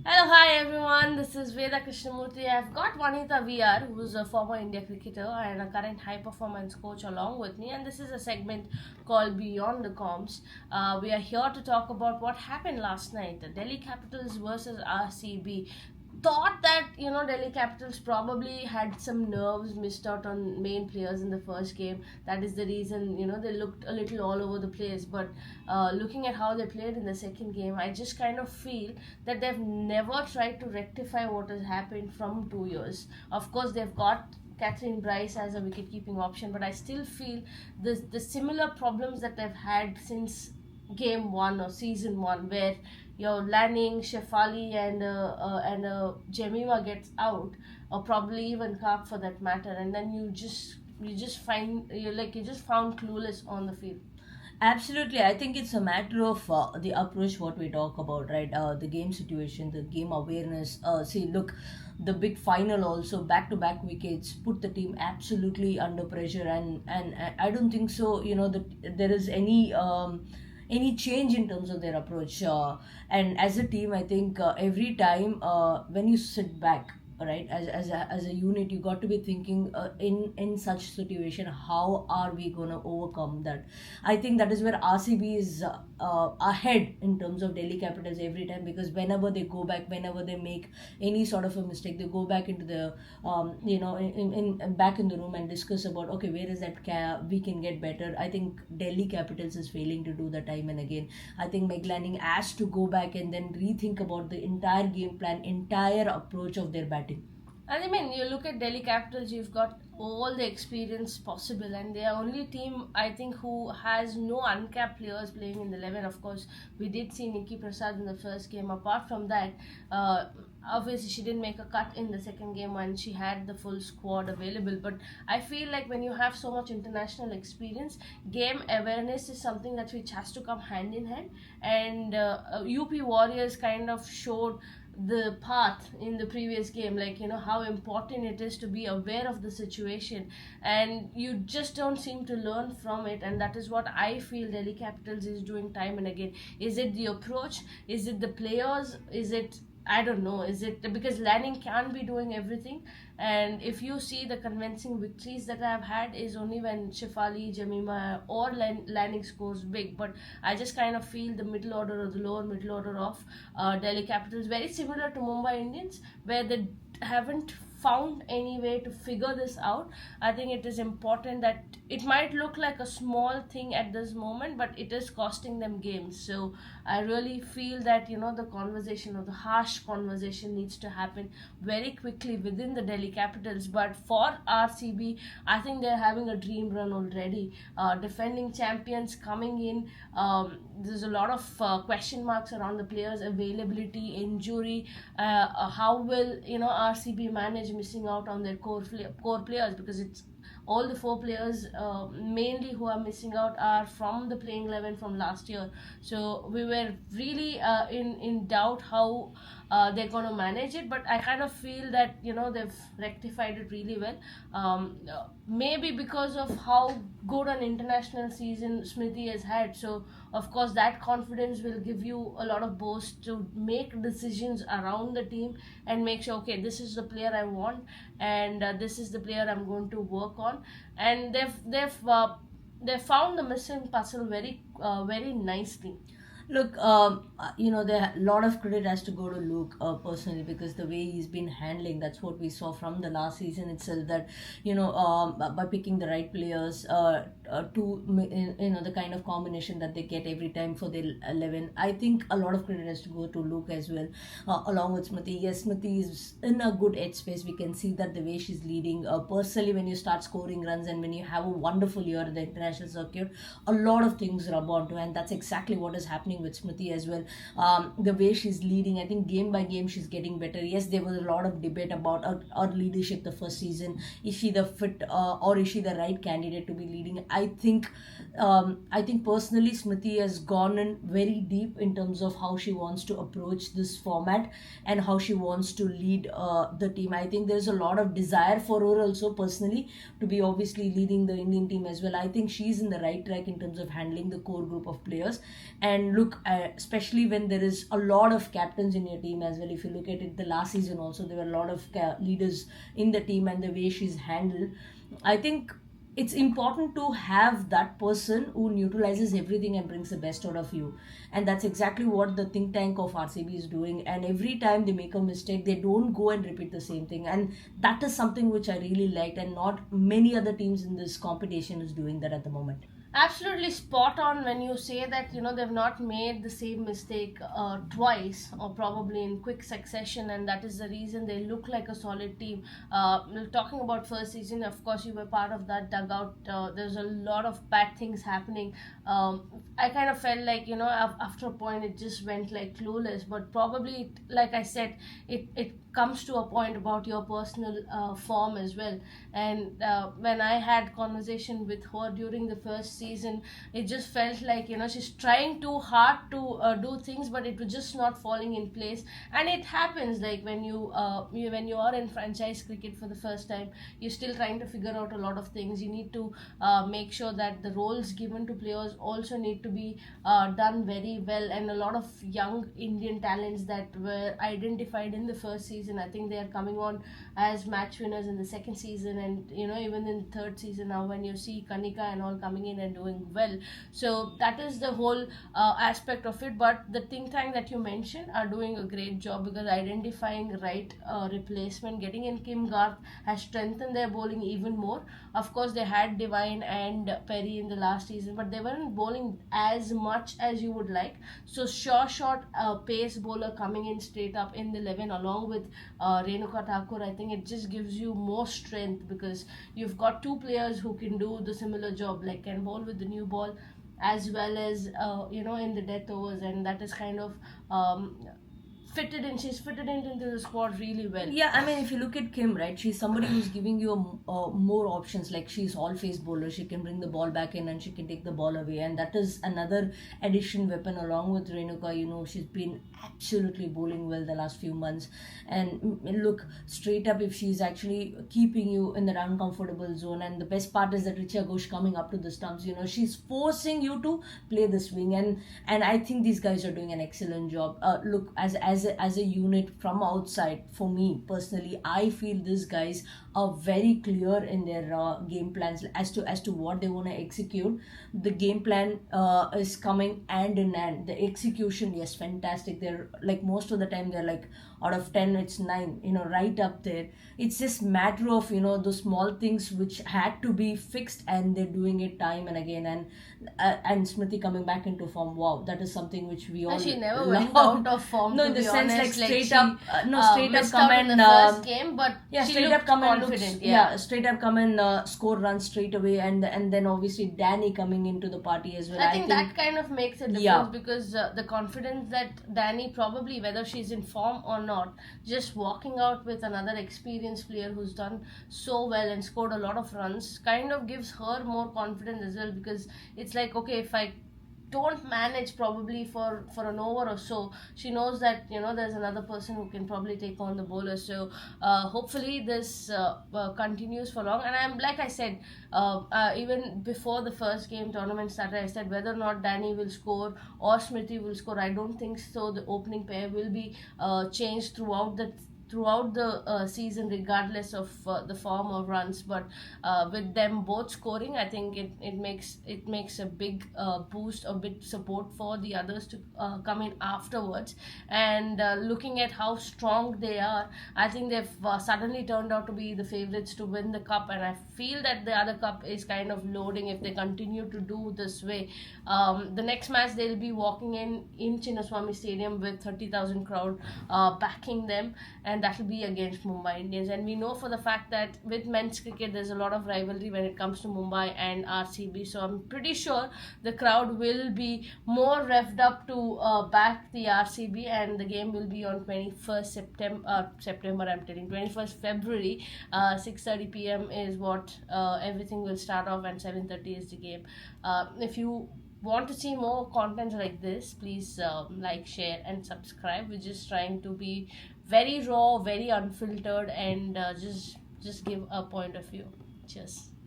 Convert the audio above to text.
Hello, hi everyone. This is Veda Krishnamurthy. I've got Vanita VR, who's a former India cricketer and a current high performance coach, along with me. And this is a segment called Beyond the Comms. We are here to talk about what happened last night, the Delhi Capitals versus RCB. Thought that Delhi Capitals probably had some nerves, missed out on main players in the first game. That is the reason they looked a little all over the place. But looking at how they played in the second game, I just kind of feel that they've never tried to rectify what has happened from 2 years. Of course, they've got Catherine Bryce as a wicket-keeping option, but I still feel the similar problems that they've had since game one or season one, where your Lanning, Shefali, and Jemima gets out, or probably even Karp for that matter, and then you just find you just found clueless on the field. Absolutely, I think it's a matter of the approach what we talk about, right? The game situation, the game awareness. See, look, the big final also back-to-back wickets put the team absolutely under pressure, and I don't think so. That there is any change in terms of their approach. And as a team, I think every time when you sit back, right, as a unit, you got to be thinking in such situation, how are we going to overcome that? I think that is where RCB is ahead in terms of Delhi Capitals every time, because whenever they go back, whenever they make any sort of a mistake, they go back into the back in the room and discuss about, okay, where is that we can get better. I think Delhi Capitals is failing to do that time and again. I think Meg Lanning has to go back and then rethink about the entire game plan, entire approach of their batting. And I mean, you look at Delhi Capitals, you've got all the experience possible, and they are only team I think who has no uncapped players playing in the 11. Of course, we did see Nikki Prasad in the first game. Apart from that, obviously she didn't make a cut in the second game when she had the full squad available. But I feel like when you have so much international experience, game awareness is something that which has to come hand in hand. And UP Warriors kind of showed the path in the previous game, like how important it is to be aware of the situation, and you just don't seem to learn from it. And that is what I feel Delhi Capitals is doing time and again. Is it the approach? Is it the players? Is it, I don't know, is it because Lanning can be doing everything? And if you see the convincing victories that I've had is only when Shefali, Jamima, or Lanning scores big. But I just kind of feel the middle order or the lower middle order of Delhi Capitals very similar to Mumbai Indians, where they haven't found any way to figure this out. I think it is important that it might look like a small thing at this moment, but it is costing them games. So I really feel that the conversation, or the harsh conversation, needs to happen very quickly within the Delhi Capitals. But for RCB, I think they're having a dream run already. Defending champions coming in, there's a lot of question marks around the players' availability, injury. How will RCB manage missing out on their core players, because it's all the four players mainly who are missing out are from the playing 11 from last year. So we were really in doubt how they're going to manage it, but I kind of feel that they've rectified it really well. Maybe because of how good an international season Smriti has had. So of course that confidence will give you a lot of boost to make decisions around the team and make sure, okay, this is the player I want, and this is the player I'm going to work on. And they've found the missing puzzle very nicely. Look, there a lot of credit has to go to Luke personally, because the way he's been handling, that's what we saw from the last season itself. That by picking the right players, the kind of combination that they get every time for the 11. I think a lot of credit has to go to Luke as well, along with Smriti. Yes, Smriti is in a good headspace. We can see that the way she's leading. Personally, when you start scoring runs and when you have a wonderful year in the international circuit, a lot of things rub onto, and that's exactly what is happening with Smriti as well. The way she's leading, I think game by game she's getting better. Yes, there was a lot of debate about her leadership the first season. Is she the fit or is she the right candidate to be leading? I think personally Smriti has gone in very deep in terms of how she wants to approach this format and how she wants to lead the team. I think there's a lot of desire for her also personally to be obviously leading the Indian team as well. I think she's in the right track in terms of handling the core group of players. And look, especially when there is a lot of captains in your team as well. If you look at it, the last season also there were a lot of leaders in the team, and the way she's handled, I think it's important to have that person who neutralizes everything and brings the best out of you. And that's exactly what the think tank of RCB is doing. And every time they make a mistake, they don't go and repeat the same thing. And that is something which I really liked, and not many other teams in this competition is doing that at the moment. Absolutely spot on when you say that they've not made the same mistake twice or probably in quick succession, and that is the reason they look like a solid team. Talking about first season, of course you were part of that dugout. There's a lot of bad things happening. I kind of felt like after a point it just went like clueless, but probably like I said, it comes to a point about your personal form as well. And when I had conversation with her during the first season, it just felt like she's trying too hard to do things, but it was just not falling in place. And it happens like when when you are in franchise cricket for the first time, you're still trying to figure out a lot of things. You need to make sure that the roles given to players also need to be done very well. And a lot of young Indian talents that were identified in the first season, I think they are coming on as match winners in the second season, and even in the third season now, when you see Kanika and all coming in and doing well. So that is the whole aspect of it. But the think tank that you mentioned are doing a great job, because identifying right replacement, getting in Kim Garth has strengthened their bowling even more. Of course they had Divine and Perry in the last season, but they weren't bowling as much as you would like. So sure shot pace bowler coming in straight up in the 11 along with Renuka Thakur, I think it just gives you more strength, because you've got two players who can do the similar job, like can bowl with the new ball as well as in the death overs. And that is kind of she's fitted into the squad really well. Yeah, I mean, if you look at Kim, right, she's somebody who's giving you more options. Like, she's all face bowler, she can bring the ball back in and she can take the ball away, and that is another addition weapon along with Renuka. She's been absolutely bowling well the last few months. And look, straight up, if she's actually keeping you in that uncomfortable zone, and the best part is that Richa Ghosh coming up to the stumps, she's forcing you to play the swing, and I think these guys are doing an excellent job. Look, as a unit from outside, for me personally, I feel these guys are very clear in their game plans as to what they want to execute. The game plan is coming hand in hand. The execution, yes, fantastic. They're like, most of the time they're like, out of 10 it's 9, right up there. It's just matter of those small things which had to be fixed, and they're doing it time and again. And Smriti coming back into form, wow, that is something which we all And she never love. went out of form. No, to in the be sense, honest. like, straight she, up straight up missed come out in and the first game, but yeah, she straight looked up come and confident. straight up come and score runs straight away, and then obviously Danny coming into the party as well. I think that kind of makes a difference, Yeah. because the confidence that Danny, probably whether she's in form or not, just walking out with another experienced player who's done so well and scored a lot of runs, kind of gives her more confidence as well. Because it's like, okay, if I don't manage probably for an over or so, she knows that there's another person who can probably take on the bowler. So hopefully this continues for long. And I'm, like I said, even before the first game tournament started, I said whether or not Danny will score or Smriti will score, I don't think so. The opening pair will be changed throughout the season, regardless of the form or runs. But with them both scoring, I think it makes a big boost, a bit support for the others to come in afterwards. And looking at how strong they are, I think they've suddenly turned out to be the favorites to win the cup. And I feel that the other cup is kind of loading if they continue to do this way. The next match, they'll be walking in Chinnaswamy Stadium with 30,000 crowd backing them. And and that will be against Mumbai Indians. And we know for the fact that with men's cricket, there's a lot of rivalry when it comes to Mumbai and RCB. So I'm pretty sure the crowd will be more revved up to back the RCB, and the game will be on 21st September. I'm telling 21st February, 6:30 p.m. is what everything will start off, and 7:30 is the game. If you want to see more content like this, please like, share, and subscribe. We're just trying to be very raw, very unfiltered, and just give a point of view. Cheers.